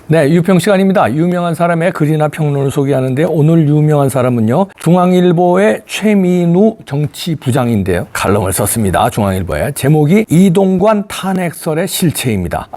네, 유평 시간입니다. 유명한 사람의 글이나 평론을 소개하는데 오늘 유명한 사람은요, 중앙일보의 최민우 정치부장인데요. 칼럼을 썼습니다. 중앙일보에. 제목이 이동관 탄핵설의 실체입니다.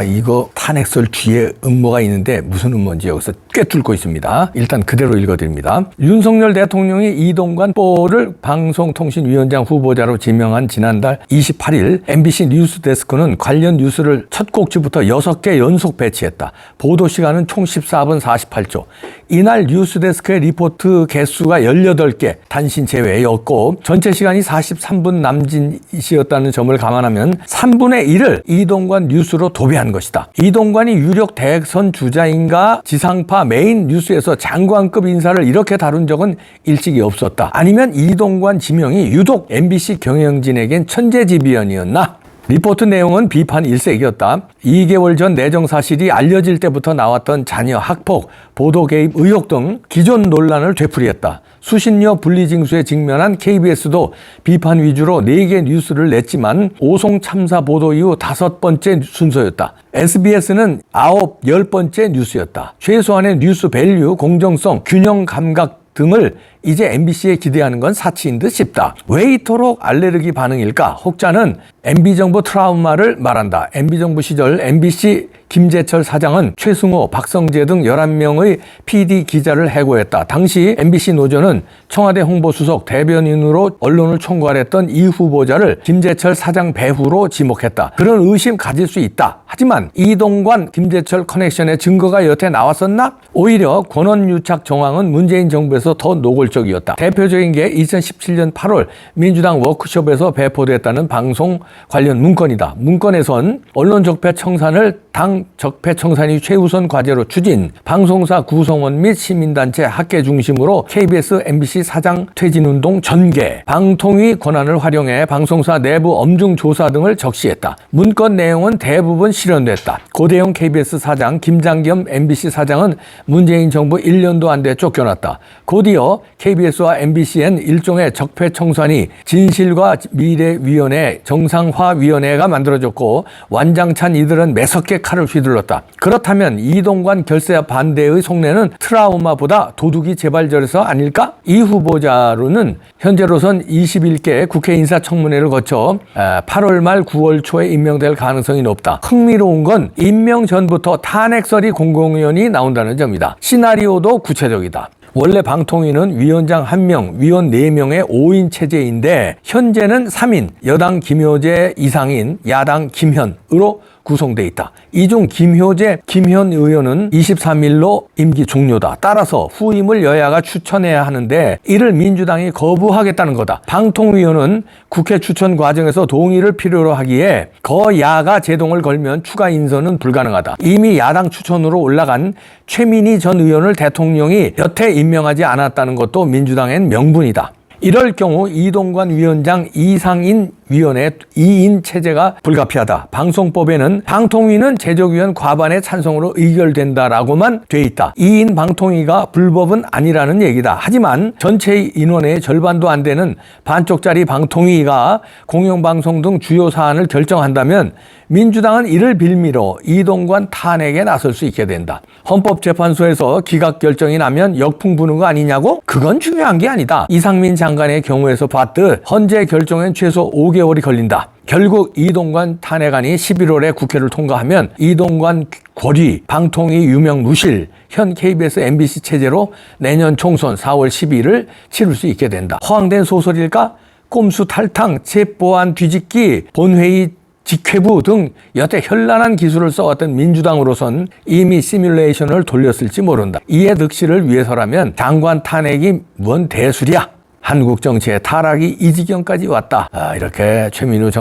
이거 탄핵설 뒤에 음모가 있는데 무슨 음모인지 여기서 꿰뚫고 있습니다. 일단 그대로 읽어드립니다. 윤석열 대통령이 이동관 뽀를 방송통신위원장 후보자로 지명한 지난달 28일 MBC 뉴스데스크는 관련 뉴스를 첫 곡지부터 6개 연속 배치했다. 보도 시간은 총 14분 48초. 이날 뉴스데스크의 리포트 개수가 18개 단신 제외였고 전체 시간이 43분 남짓이었다는 점을 감안하면 3분의 1을 이동관 뉴스로 도배한 것이다. 이동관이 유력 대선 주자인가 지상파 메인 뉴스에서 장관급 인사를 이렇게 다룬 적은 일찍이 없었다. 아니면 이동관 지명이 유독 MBC 경영진에겐 천재지변이었나? 리포트 내용은 비판 일색이었다. 2개월 전 내정 사실이 알려질 때부터 나왔던 자녀 학폭, 보도 개입 의혹 등 기존 논란을 되풀이했다. 수신료 분리징수에 직면한 KBS도 비판 위주로 4개 뉴스를 냈지만 오송 참사 보도 이후 5번째 순서였다. SBS는 9, 10번째 뉴스였다. 최소한의 뉴스 밸류, 공정성, 균형 감각 등을 이제 MBC에 기대하는 건 사치인 듯 싶다. 왜 이토록 알레르기 반응일까? 혹자는 MB정부 트라우마를 말한다. MB정부 시절 MBC 김재철 사장은 최승호, 박성재 등 11명의 PD 기자를 해고했다. 당시 MBC 노조는 청와대 홍보수석 대변인으로 언론을 총괄했던 이 후보자를 김재철 사장 배후로 지목했다. 그런 의심 가질 수 있다. 하지만 이동관, 김재철 커넥션의 증거가 여태 나왔었나? 오히려 권한유착 정황은 문재인 정부에서 더 노골적이었다. 대표적인 게 2017년 8월 민주당 워크숍에서 배포됐다는 방송 관련 문건이다. 문건에선 언론 적폐 청산을 당 적폐 청산이 최우선 과제로 추진, 방송사 구성원 및 시민단체 학계 중심으로 KBS, MBC 사장 퇴진운동 전개, 방통위 권한을 활용해 방송사 내부 엄중 조사 등을 적시했다. 문건 내용은 대부분 실현됐다. 고대영 KBS 사장, 김장겸 MBC 사장은 문재인 정부 1년도 안 돼 쫓겨났다. 곧이어 KBS와 MBC엔 일종의 적폐 청산이 진실과 미래위원회, 정상화위원회가 만들어졌고 완장찬 이들은 매섭게 칼을 휘둘렀다. 그렇다면 이동관 결세 반대의 속내는 트라우마보다 도둑이 재발절해서 아닐까? 이 후보자로는 현재로선 21개 국회 인사청문회를 거쳐 8월 말 9월 초에 임명될 가능성이 높다. 흥미로운 건 임명 전부터 탄핵설이 공공연히 나온다는 점이다. 시나리오도 구체적이다. 원래 방통위는 위원장 1명, 위원 4명의 5인 체제인데 현재는 3인, 여당 김효재 이상인, 야당 김현으로 구성돼 있다. 이 중 김현 의원은 23일로 임기 종료다. 따라서 후임을 여야가 추천해야 하는데 이를 민주당이 거부하겠다는 거다. 방통위원은 국회 추천 과정에서 동의를 필요로 하기에 거야가 제동을 걸면 추가 인선은 불가능하다. 이미 야당 추천으로 올라간 최민희 전 의원을 대통령이 여태 임명하지 않았다는 것도 민주당엔 명분이다. 이럴 경우 이동관 위원장 이상인 위원회 2인 체제가 불가피하다. 방송법에는 방통위는 제적위원 과반의 찬성으로 의결된다라고만 돼 있다. 2인 방통위가 불법은 아니라는 얘기다. 하지만 전체 인원의 절반도 안 되는 반쪽짜리 방통위가 공영방송 등 주요 사안을 결정한다면 민주당은 이를 빌미로 이동관 탄핵에 나설 수 있게 된다. 헌법재판소에서 기각 결정이 나면 역풍 부는 거 아니냐고? 그건 중요한 게 아니다. 이상민 장관의 경우에서 봤듯 헌재 결정엔 최소 5개월이 걸린다. 결국 이동관 탄핵안이 11월에 국회를 통과하면 이동관 권위, 방통위 유명 무실, 현 KBS, MBC 체제로 내년 총선 4월 12일을 치를 수 있게 된다. 허황된 소설일까? 꼼수 탈당, 체포안 뒤집기, 본회의 직회부 등 여태 현란한 기술을 써왔던 민주당으로선 이미 시뮬레이션을 돌렸을지 모른다. 이해 득실을 위해서라면 장관 탄핵이 뭔 대수랴? 한국 정치의 타락이 이 지경까지 왔다. 이렇게 최민우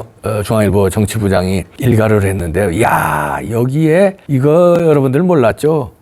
중앙일보 정치부장이 일가를 했는데요. 여기에 이거 여러분들 몰랐죠?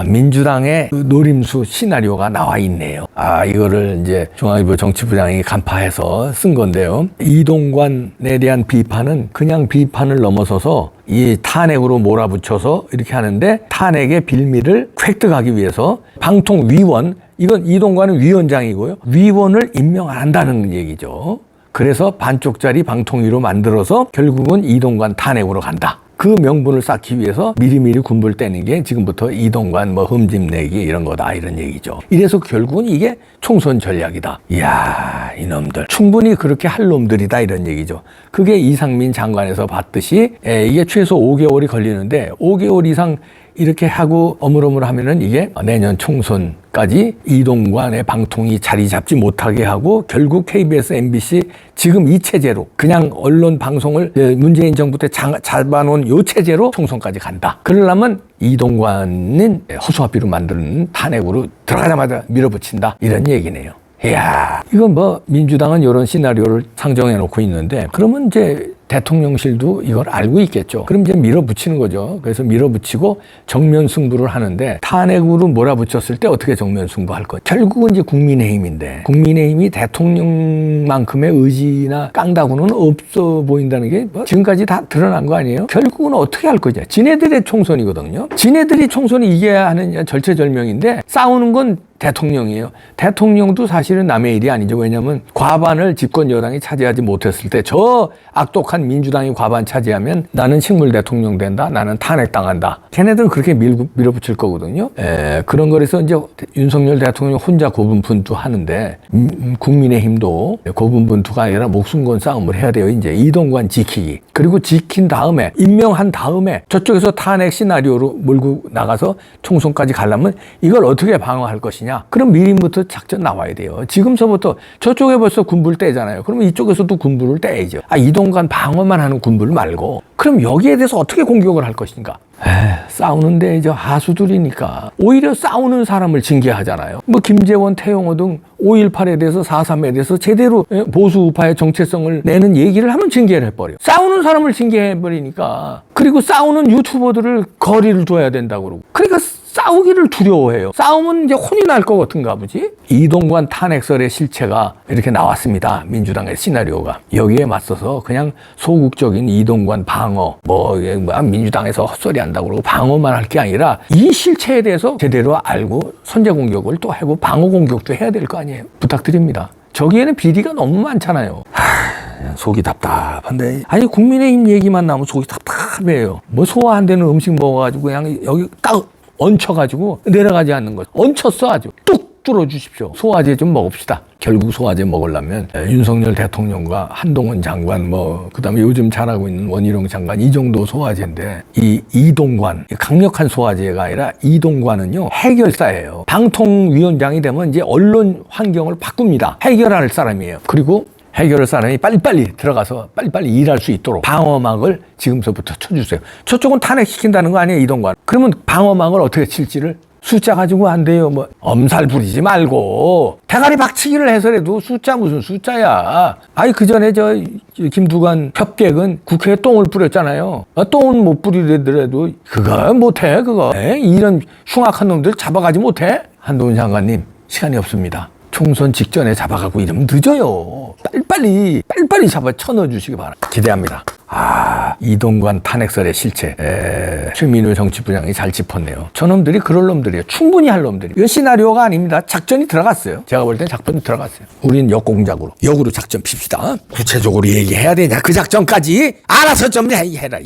민주당의 노림수 시나리오가 나와 있네요. 이거를 이제 중앙일보 정치부장이 간파해서 쓴 건데요. 이동관에 대한 비판은 그냥 비판을 넘어서서 이 탄핵으로 몰아붙여서 이렇게 하는데 탄핵의 빌미를 획득하기 위해서 방통위원, 이건 이동관은 위원장이고요. 위원을 임명 안 한다는 얘기죠. 그래서 반쪽짜리 방통위로 만들어서 결국은 이동관 탄핵으로 간다. 그 명분을 쌓기 위해서 미리미리 군부를 떼는 게 지금부터 이동관 뭐 흠집 내기 이런 거다 이런 얘기죠. 이래서 결국은 이게 총선 전략이다. 이야, 이놈들 충분히 그렇게 할 놈들이다 이런 얘기죠. 그게 이상민 장관에서 봤듯이 이게 최소 5개월이 걸리는데 5개월 이상 이렇게 하고 어물어물 하면은 이게 내년 총선까지 이동관의 방통이 자리 잡지 못하게 하고 결국 KBS, MBC 지금 이 체제로 그냥 언론 방송을 문재인 정부 때 잡아놓은 요 체제로 총선까지 간다. 그러려면 이동관은 허수아비로 만드는 탄핵으로 들어가자마자 밀어붙인다. 이런 얘기네요. 이야, 이건 뭐 민주당은 이런 시나리오를 상정해 놓고 있는데 그러면 이제 대통령실도 이걸 알고 있겠죠. 그럼 이제 밀어붙이는 거죠. 그래서 밀어붙이고 정면 승부를 하는데 탄핵으로 몰아붙였을 때 어떻게 정면 승부할 거? 결국은 이제 국민의힘인데 국민의힘이 대통령만큼의 의지나 깡다구는 없어 보인다는 게 뭐 지금까지 다 드러난 거 아니에요? 결국은 어떻게 할 거냐? 지네들의 총선이거든요. 지네들이 총선이 이겨야 하는 절체절명인데 싸우는 건 대통령이에요. 대통령도 사실은 남의 일이 아니죠. 왜냐하면 과반을 집권 여당이 차지하지 못했을 때 저 악독한 민주당이 과반 차지하면 나는 식물 대통령 된다. 나는 탄핵당한다. 걔네들은 그렇게 밀어붙일 거거든요. 그런 거라서 이제 윤석열 대통령이 혼자 고분분투하는데 국민의힘도 고분분투가 아니라 목숨 건 싸움을 해야 돼요. 이제 이동관 지키기. 그리고 지킨 다음에 임명한 다음에 저쪽에서 탄핵 시나리오로 몰고 나가서 총선까지 가려면 이걸 어떻게 방어할 것이냐. 그럼 미리부터 작전 나와야 돼요. 지금서부터 저쪽에 벌써 군부를 떼잖아요. 그러면 이쪽에서도 군부를 떼야죠. 이동관 방어만 하는 군부를 말고 그럼 여기에 대해서 어떻게 공격을 할 것인가. 싸우는데 이제 하수들이니까 오히려 싸우는 사람을 징계하잖아요. 뭐 김재원, 태영호 등 5.18에 대해서 4.3에 대해서 제대로 보수 우파의 정체성을 내는 얘기를 하면 징계를 해버려요. 싸우는 사람을 징계해버리니까. 그리고 싸우는 유튜버들을 거리를 둬야 된다고 그러고. 그러니까 싸우기를 두려워해요. 싸우면 이제 혼이 날 것 같은가 보지? 이동관 탄핵설의 실체가 이렇게 나왔습니다. 민주당의 시나리오가. 여기에 맞서서 그냥 소극적인 이동관 방어, 민주당에서 헛소리 한다고 그러고 방어만 할 게 아니라 이 실체에 대해서 제대로 알고 선제 공격을 또 하고 방어 공격도 해야 될 거 아니에요. 부탁드립니다. 저기에는 비리가 너무 많잖아요. 속이 답답한데. 아니, 국민의힘 얘기만 나오면 속이 답답해요. 뭐 소화 안 되는 음식 먹어가지고 그냥 여기 딱 얹혀가지고 내려가지 않는 것. 얹혔어 아주. 뚝 뚫어주십시오. 소화제 좀 먹읍시다. 결국 소화제 먹으려면 윤석열 대통령과 한동훈 장관 그다음에 요즘 잘하고 있는 원희룡 장관 이 정도 소화제인데 이 이동관 강력한 소화제가 아니라 이동관은요 해결사예요. 방통위원장이 되면 이제 언론 환경을 바꿉니다. 해결할 사람이에요. 그리고 해결할 사람이 빨리빨리 들어가서 빨리빨리 일할 수 있도록 방어막을 지금서부터 쳐주세요. 저쪽은 탄핵시킨다는 거 아니에요, 이동관. 그러면 방어막을 어떻게 칠지를 숫자 가지고 안 돼요. 엄살 부리지 말고 대가리 박치기를 해서라도 숫자 무슨 숫자야. 그 전에 김두관 협객은 국회에 똥을 뿌렸잖아요. 똥은 못 뿌리더라도 그거 못해 그거. 이런 흉악한 놈들 잡아가지 못해. 한동훈 장관님 시간이 없습니다. 총선 직전에 잡아가고 이러면 늦어요. 빨리빨리 잡아 쳐넣어 주시기 바랍니다. 기대합니다. 이동관 탄핵설의 실체. 최민우 정치부장이 잘 짚었네요. 저놈들이 그럴 놈들이에요. 충분히 할 놈들이에요. 이건 시나리오가 아닙니다. 작전이 들어갔어요. 제가 볼 땐 작전이 들어갔어요. 우린 역공작으로. 역으로 작전 핍시다. 구체적으로 얘기해야 되냐. 그 작전까지 알아서 좀 해라.